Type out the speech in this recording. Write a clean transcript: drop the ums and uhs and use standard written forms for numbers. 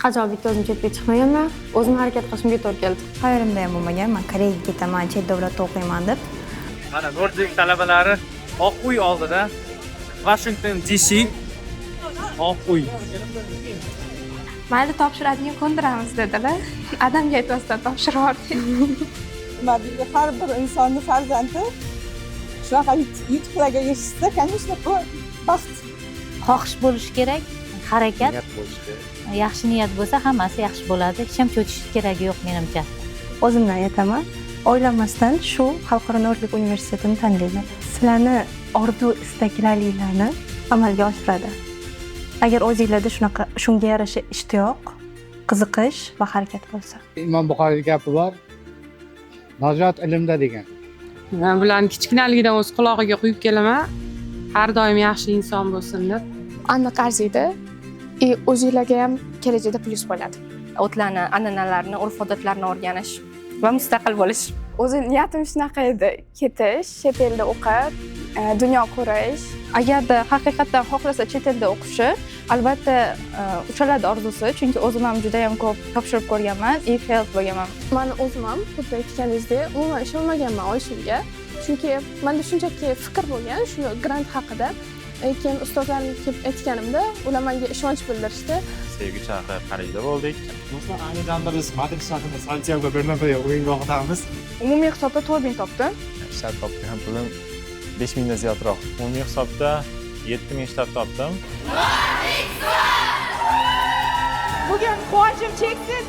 qachon bitta o'zim chetga chiqmaganman, o'zim harakat qilishimga to'g'ri keldi. Hayolimda ham bo'lmagan, men Koreyaga ketaman, chet davlatda o'qiyman deb. Mana Nordik talabalari Oq uy oldida Washington DC Oq uy. Mayli topshiradigan ko'ndiramiz dedilar. Adamga aytmasdan topshirib yubordik. Madina har bir insonni farzandi shunaqa yutuqlarga erishsa, конечно, bu baxt. Xohish bo'lishi kerak, harakat, yaxshi niyat bo'lsa hammasi yaxshi bo'ladi. Hech ham cho'chish keragi yo'q menimcha. O'zimdan aytaman, oylamasdan shu Xalqaro Nordik universitetini tanlayman. Sizlarni orzu istaklaringizni amalga oshiradi. Agar o'zingizlarda shunaqa shunga yarasha ishtiyoq, qiziqish va harakat bo'lsa. Imom Buxoriy gapi bor. Najot ilmda degan. Men bularni kichkinaligidan o'z qulog'iga quyib kelaman. Har doim yaxshi inson bo'lsin deb. Aniq arziydi. O'zingizlarga ham kelajakda plyus bo'ladi. O'tlarni, an'analarni, urf-odatlarni o'rganish va mustaqil bo'lish. O'zi niyatim shunaqa edi. Ketish, chet elda o'qib, dunyo ko'rish. Agarda haqiqatdan xohlasa chet elda o'qishi, albatta uchaladi orzusi, chunki o'zim ham juda ham ko'p topshirib ko'rganman, fail bo'lganman. Men o'zim ham xuddi aytganingizdek, umuman ishonmaganman olishimga. Chunki menda shunchaki fikr bo'lgan shu grant haqida. Keyin ustozlarim kelib aytganimda, ular menga ishonch bildirishdi. Sevgi shahri Parijda bo'ldik. Do'stlar, ayni damda biz Madrid shahrida Santiago Bernabeu o'yingohidamiz. Umumiy hisobda 4000 topdim. Ishlab topgan pulim 5000 dan ziyodroq. Umumiy hisobda 7000 ishlab topdim. Bugun quvonchim cheksiz.